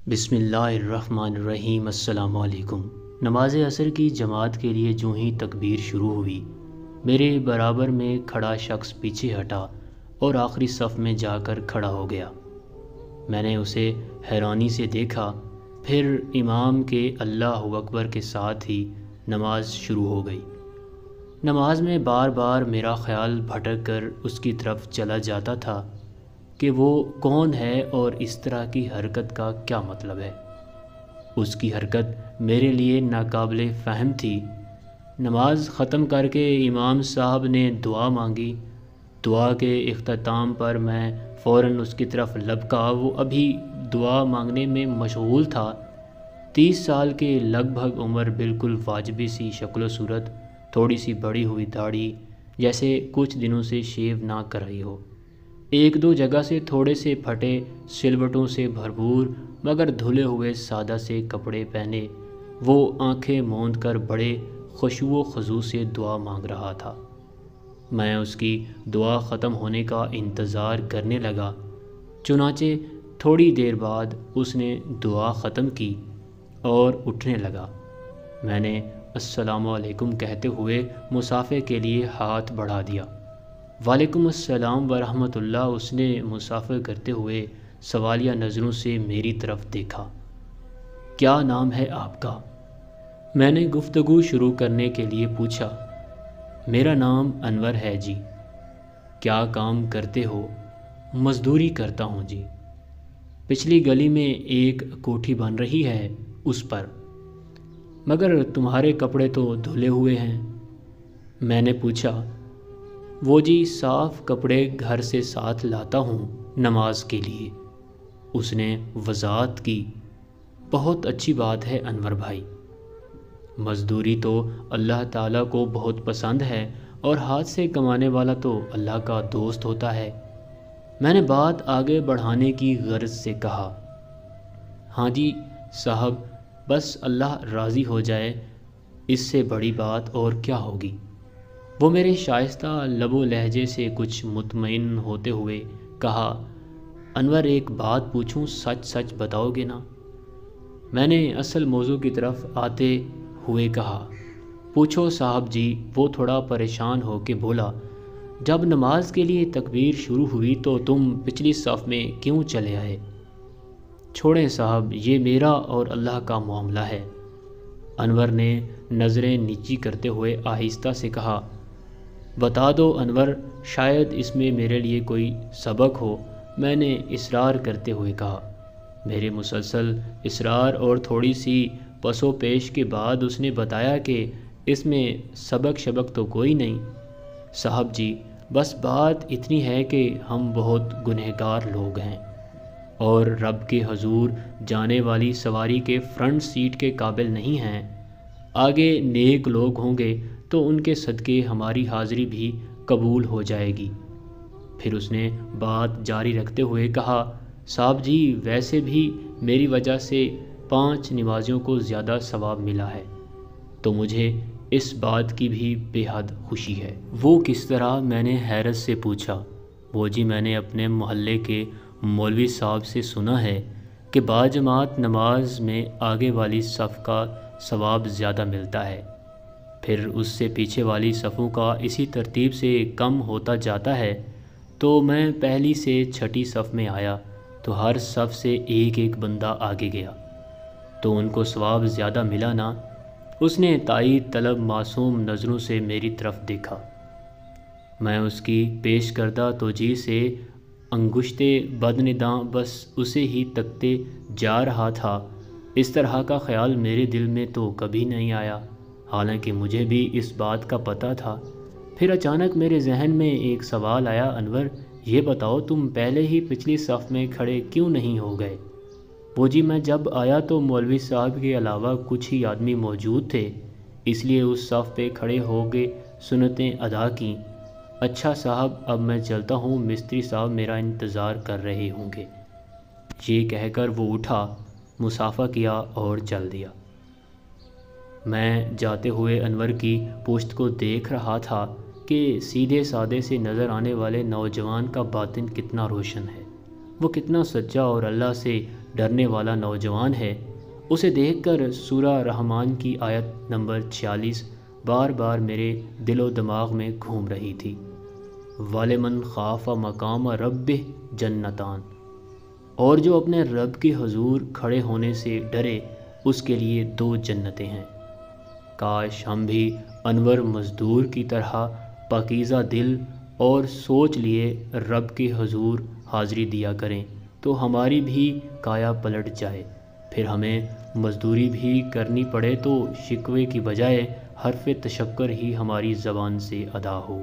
بسم اللہ الرحمن الرحیم۔ السلام علیکم۔ نماز عصر کی جماعت کے لیے جو ہی تکبیر شروع ہوئی، میرے برابر میں کھڑا شخص پیچھے ہٹا اور آخری صف میں جا کر کھڑا ہو گیا۔ میں نے اسے حیرانی سے دیکھا، پھر امام کے اللہ اکبر کے ساتھ ہی نماز شروع ہو گئی۔ نماز میں بار بار میرا خیال بھٹک کر اس کی طرف چلا جاتا تھا کہ وہ کون ہے اور اس طرح کی حرکت کا کیا مطلب ہے۔ اس کی حرکت میرے لیے ناقابل فہم تھی۔ نماز ختم کر کے امام صاحب نے دعا مانگی۔ دعا کے اختتام پر میں فوراً اس کی طرف لبکا۔ وہ ابھی دعا مانگنے میں مشغول تھا۔ 30 سال کے لگ بھگ عمر، بالکل واجبی سی شکل و صورت، تھوڑی سی بڑی ہوئی داڑھی، جیسے کچھ دنوں سے شیو نہ کر رہی ہو۔ ایک دو جگہ سے تھوڑے سے پھٹے سلوٹوں سے بھرپور مگر دھلے ہوئے سادہ سے کپڑے پہنے، وہ آنکھیں موند کر بڑے خشوع و خضوع سے دعا مانگ رہا تھا۔ میں اس کی دعا ختم ہونے کا انتظار کرنے لگا۔ چنانچہ تھوڑی دیر بعد اس نے دعا ختم کی اور اٹھنے لگا۔ میں نے السلام علیکم کہتے ہوئے مصافحے کے لیے ہاتھ بڑھا دیا۔ وعلیکم السلام ورحمۃ اللہ۔ اس نے مصافحہ کرتے ہوئے سوالیہ نظروں سے میری طرف دیکھا۔ کیا نام ہے آپ کا؟ میں نے گفتگو شروع کرنے کے لیے پوچھا۔ میرا نام انور ہے جی۔ کیا کام کرتے ہو؟ مزدوری کرتا ہوں جی۔ پچھلی گلی میں ایک کوٹھی بن رہی ہے، اس پر۔ مگر تمہارے کپڑے تو دھلے ہوئے ہیں۔ میں نے پوچھا۔ وہ جی صاف کپڑے گھر سے ساتھ لاتا ہوں نماز کے لیے، اس نے وضاحت کی۔ بہت اچھی بات ہے انور بھائی۔ مزدوری تو اللہ تعالیٰ کو بہت پسند ہے اور ہاتھ سے کمانے والا تو اللہ کا دوست ہوتا ہے۔ میں نے بات آگے بڑھانے کی غرض سے کہا۔ ہاں جی صاحب، بس اللہ راضی ہو جائے، اس سے بڑی بات اور کیا ہوگی۔ وہ میرے شائستہ لب و لہجے سے کچھ مطمئن ہوتے ہوئے کہا۔ انور ایک بات پوچھوں، سچ سچ بتاؤ گے نا؟ میں نے اصل موضوع کی طرف آتے ہوئے کہا۔ پوچھو صاحب جی۔ وہ تھوڑا پریشان ہو کے بولا۔ جب نماز کے لیے تکبیر شروع ہوئی تو تم پچھلی صف میں کیوں چلے آئے؟ چھوڑیں صاحب، یہ میرا اور اللہ کا معاملہ ہے۔ انور نے نظریں نیچی کرتے ہوئے آہستہ سے کہا۔ بتا دو انور، شاید اس میں میرے لیے کوئی سبق ہو، میں نے اصرار کرتے ہوئے کہا۔ میرے مسلسل اصرار اور تھوڑی سی پس و پیش کے بعد اس نے بتایا کہ اس میں سبق شبق تو کوئی نہیں صاحب جی، بس بات اتنی ہے کہ ہم بہت گنہگار لوگ ہیں اور رب کے حضور جانے والی سواری کے فرنٹ سیٹ کے قابل نہیں ہیں۔ آگے نیک لوگ ہوں گے تو ان کے صدقے ہماری حاضری بھی قبول ہو جائے گی۔ پھر اس نے بات جاری رکھتے ہوئے کہا۔ صاحب جی، ویسے بھی میری وجہ سے 5 نمازیوں کو زیادہ ثواب ملا ہے، تو مجھے اس بات کی بھی بے حد خوشی ہے۔ وہ کس طرح؟ میں نے حیرت سے پوچھا۔ وہ جی، میں نے اپنے محلے کے مولوی صاحب سے سنا ہے کہ باجماعت نماز میں آگے والی صف کا ثواب زیادہ ملتا ہے، پھر اس سے پیچھے والی صفوں کا اسی ترتیب سے کم ہوتا جاتا ہے۔ تو میں پہلی سے چھٹی صف میں آیا تو ہر صف سے ایک ایک بندہ آگے گیا، تو ان کو ثواب زیادہ ملا نا؟ اس نے تائید طلب معصوم نظروں سے میری طرف دیکھا۔ میں اس کی پیش کردہ توجیہ سے انگشتے بدنداں بس اسے ہی تکتے جا رہا تھا۔ اس طرح کا خیال میرے دل میں تو کبھی نہیں آیا، حالانکہ مجھے بھی اس بات کا پتہ تھا۔ پھر اچانک میرے ذہن میں ایک سوال آیا۔ انور، یہ بتاؤ تم پہلے ہی پچھلی صف میں کھڑے کیوں نہیں ہو گئے؟ وہ جی، میں جب آیا تو مولوی صاحب کے علاوہ کچھ ہی آدمی موجود تھے، اس لیے اس صف پہ کھڑے ہو کے سنتیں ادا کیں۔ اچھا صاحب، اب میں چلتا ہوں، مستری صاحب میرا انتظار کر رہے ہوں گے۔ یہ کہہ کر وہ اٹھا، مصافحہ کیا اور چل دیا۔ میں جاتے ہوئے انور کی پشت کو دیکھ رہا تھا کہ سیدھے سادے سے نظر آنے والے نوجوان کا باطن کتنا روشن ہے، وہ کتنا سچا اور اللہ سے ڈرنے والا نوجوان ہے، اسے دیکھ کر سورہ رحمان کی آیت نمبر 46 بار بار میرے دل و دماغ میں گھوم رہی تھی۔ وَلِمَنْ خَافَ مَقَامَ رَبِّهِ جَنَّتَانِ، اور جو اپنے رب کے حضور کھڑے ہونے سے ڈرے اس کے لیے 2 جنتیں ہیں۔ کاش ہم بھی انور مزدور کی طرح پاکیزہ دل اور سوچ لیے رب کے حضور حاضری دیا کریں تو ہماری بھی کایا پلٹ جائے، پھر ہمیں مزدوری بھی کرنی پڑے تو شکوے کی بجائے حرف تشکر ہی ہماری زبان سے ادا ہو۔